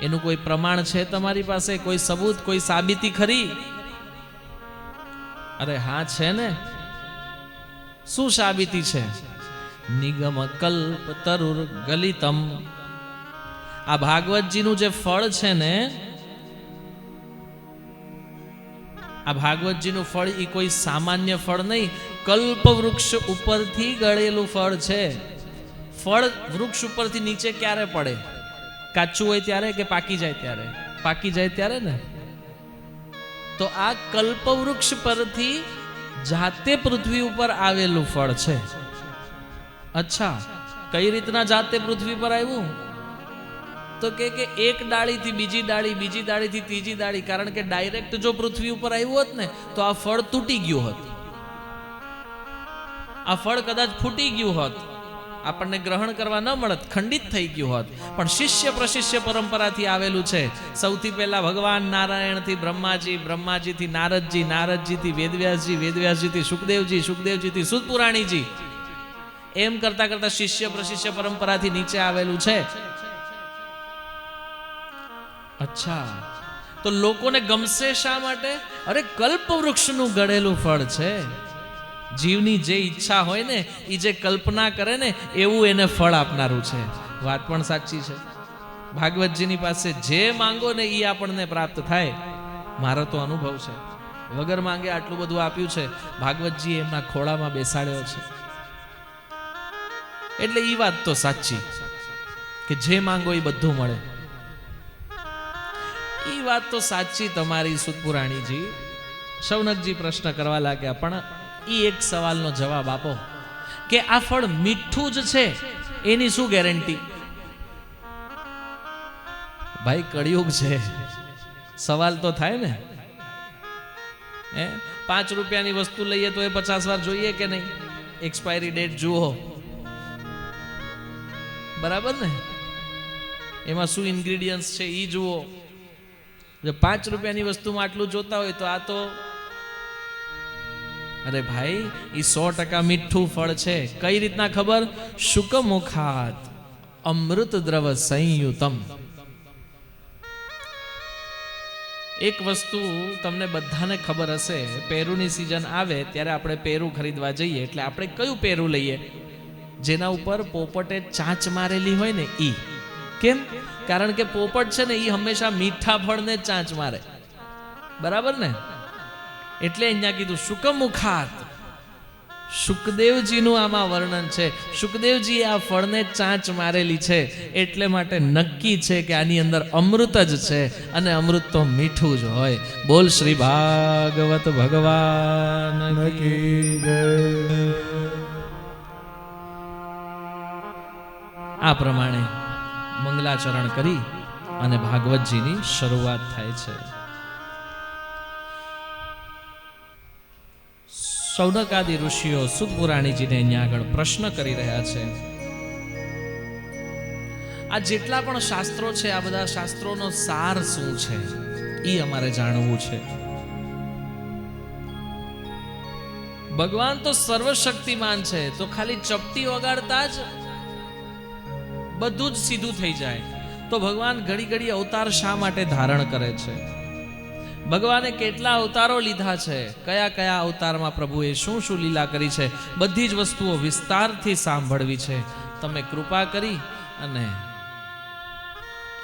એનું કોઈ પ્રમાણ છે તમારી પાસે? કોઈ સબૂત, કોઈ સાબિતી ખરી? અરે હા છે ને. શું સાબિતી છે? નિગમ કલ્પ તરુર ગલિતમ. આ ભાગવતજીનું જે ફળ છે ને, આ ભાગવતજીનું ફળ એ કોઈ સામાન્ય ફળ નહીં, કલ્પ વૃક્ષ ઉપરથી ગળેલું ફળ છે. ફળ વૃક્ષ ઉપરથી નીચે ક્યારે પડે? કાચું હોય ત્યારે કે પાકી જાય ત્યારે? પાકી જાય ત્યારે ને. તો આ કલ્પ વૃક્ષ પરથી જાતે પૃથ્વી ઉપર આવેલું ફળ છે. અચ્છા, કઈ રીતના જાતે પૃથ્વી પર આવ્યું? તો કે એક ડાળીથી બીજી ડાળી, બીજી ડાળીથી ત્રીજી ડાળી. કારણ કે ડાયરેક્ટ જો પૃથ્વી ઉપર આવ્યું હોત ને તો આ ફળ તૂટી ગયું હોત, આ ફળ કદાચ ફૂટી ગયું હોત, આપણને ગ્રહણ કરવા ન મળત, ખંડિત થઈ ગયું હોત. પણ શિષ્ય પ્રશિષ્ય પરંપરાથી આવેલું છે. સૌથી પહેલા ભગવાન નારાયણથી બ્રહ્માજી, બ્રહ્માજીથી નારદજી, નારદજીથી વેદવ્યાસજી, વેદવ્યાસજીથી સુખદેવજી, સુખદેવજીથી સુત પુરાણીજી, એમ કરતા કરતા શિષ્ય પ્રશિષ્ય પરંપરાથી નીચે આવેલું છે. અચ્છા, તો લોકોને ગમશે શા માટે? અરે કલ્પ વૃક્ષનું ગળેલું ફળ છે. જીવની જે ઈચ્છા હોય ને, એ જે કલ્પના કરે ને એવું એને ફળ આપનારું છે. વાત પણ સાચી છે. ભાગવતજીની પાસે જે માંગો ને એ આપણને પ્રાપ્ત થાય. મારો તો અનુભવ છે. વગર માંગે આટલું બધું આપ્યું છે. ભાગવતજી એમના ખોળામાં બેસાડ્યો છે. એટલે એ વાત તો સાચી કે જે માંગો એ બધું મળે. એ વાત તો સાચી તમારી સુતપુરાણીજી. શૌનકજી પ્રશ્ન કરવા લાગ્યા, પણ એ એક સવાલનો જવાબ આપો કે આ ફળ મીઠું જ છે એની શું ગેરંટી? ભાઈ કળિયુગ છે, સવાલ તો થાય ને. 5 રૂપિયાની વસ્તુ લઈએ તો એ 50 વાર જોઈએ કે નહીં? એક્સપાયરી ડેટ જુઓ, બરાબર ને? એમાં શું ઇન્ગ્રેડિયન્ટ્સ છે એ જુઓ. જો 5 રૂપિયાની વસ્તુમાં આટલું જોતા હોય તો આ તો, અરે ભાઈ એ 100% મીઠું ફળ છે. કઈ રીતના ખબર? શુકમુખાત અમૃત દ્રવ સંયુતમ. એક વસ્તુ તમને બધાને ખબર હશે, પેરુની સિઝન આવે ત્યારે આપણે પેરું ખરીદવા જઈએ, એટલે આપણે કયું પેરું લઈએ? જેના ઉપર પોપટે ચાંચ મારેલી હોય ને ઈ. કેમ? કારણ કે પોપટ છે ને એ હંમેશા મીઠા ફળને જ ચાંચ મારે, બરાબર ને? એટલે અહીંયા કીધું શુકમુખાત. સુખદેવજીનું આમાં વર્ણન છે. સુખદેવજીએ આ ફળને ચાંચ મારેલી છે, એટલે માટે નક્કી છે કે આની અંદર અમૃત જ છે, અને અમૃત તો મીઠું જ હોય. બોલ શ્રી ભાગવત ભગવાન કી જય. આ પ્રમાણે મંગલાચરણ કરી અને ભાગવતજીની શરૂઆત થાય છે. શૌનકાદિ ઋષિઓ સુત પુરાણીજીને અહીંયા આગળ પ્રશ્ન કરી રહ્યા છે. આ જેટલા પણ શાસ્ત્રો છે, આ બધા શાસ્ત્રોનો સાર શું છે એ અમારે જાણવું છે. ભગવાન તો સર્વશક્તિમાન છે, તો ખાલી ચપટી વગાડતા જ બધું જ સીધું થઈ જાય. તો ભગવાન ઘડી ઘડી અવતાર શા માટે ધારણ કરે છે? ભગવાને કેટલા અવતારો લીધા છે? કયા કયા અવતારમાં પ્રભુએ શું શું લીલા કરી છે? બધી જ વસ્તુઓ વિસ્તારથી સાંભળવી છે. તમે કૃપા કરી અને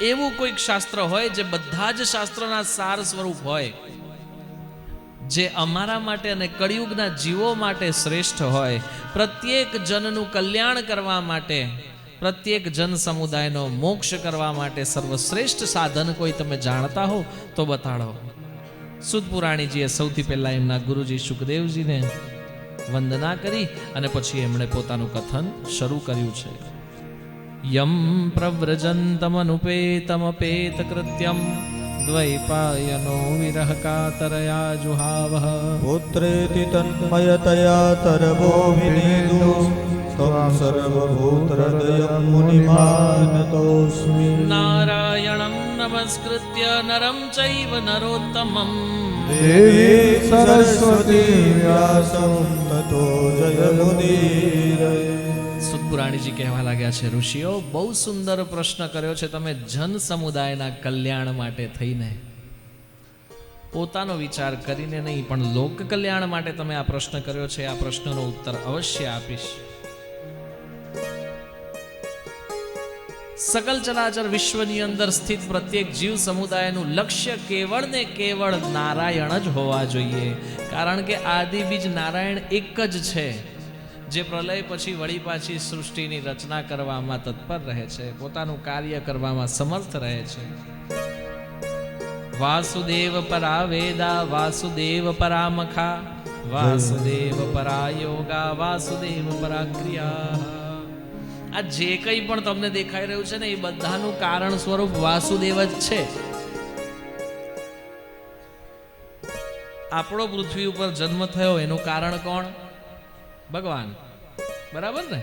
એવું કોઈક શાસ્ત્ર હોય જે બધા જ શાસ્ત્રોના સાર સ્વરૂપ હોય, જે અમારા માટે અને કળિયુગના જીવો માટે શ્રેષ્ઠ હોય, પ્રત્યેક જનનું કલ્યાણ કરવા માટે, પ્રત્યેક જન સમુદાયનો મોક્ષ કરવા માટે સર્વશ્રેષ્ઠ સાધન કોઈ તમે જાણતા હો તો બતાડો. સુત પુરાણીજીએ સૌથી પહેલા એમના ગુરુજી સુખદેવજીને વંદના કરી અને પછી એમણે પોતાનું કથન શરૂ કર્યું છે. યમ પ્રવ્રજંતમનુપેતમપેત કૃત્યમ દ્વૈપાયનો વિરહ કાતરયા જુહાવઃ પુત્રેતિ તન્મયતયા તરવો વિનેદુ તમ સર્વભૂતહૃદયં મુનિમાનતોસ્મિ. નારાયણં નમસ્કૃત્ય નરં ચૈવ નરોત્તમં દેવી સરસ્વતી વ્યાસં તતો જયમુદીરયે. પુરાણીજી કહેવા લાગ્યા છે, ઋષિઓ બહુ સુંદર પ્રશ્ન કર્યો છે તમે જન સમુદાયના કલ્યાણ માટે થઈને, પોતાનો વિચાર કરીને નહીં પણ લોક કલ્યાણ માટે તમે આ પ્રશ્ન કર્યો છે. આ પ્રશ્નનો ઉત્તર અવશ્ય આપીશ. સકલ ચરાચર વિશ્વની અંદર સ્થિત પ્રત્યેક જીવ સમુદાયનું લક્ષ્ય કેવળ ને કેવળ નારાયણ જ હોવા જોઈએ. કારણ કે આદિ બીજ નારાયણ એક જ છે, જે પ્રલય પછી વળી પાછી સૃષ્ટિની રચના કરવામાં તત્પર રહે છે, પોતાનું કાર્ય કરવામાં સમર્થ રહે છે. વાસુદેવ પરા વેદા વાસુદેવ પરા મખા વાસુદેવ પરા યોગા વાસુદેવ પરા ક્રિયા. આ જે કંઈ પણ તમને દેખાઈ રહ્યું છે ને, એ બધાનું કારણ સ્વરૂપ વાસુદેવ જ છે. આપણો પૃથ્વી ઉપર જન્મ થયો એનું કારણ કોણ? ભગવાન. બરાબર ને?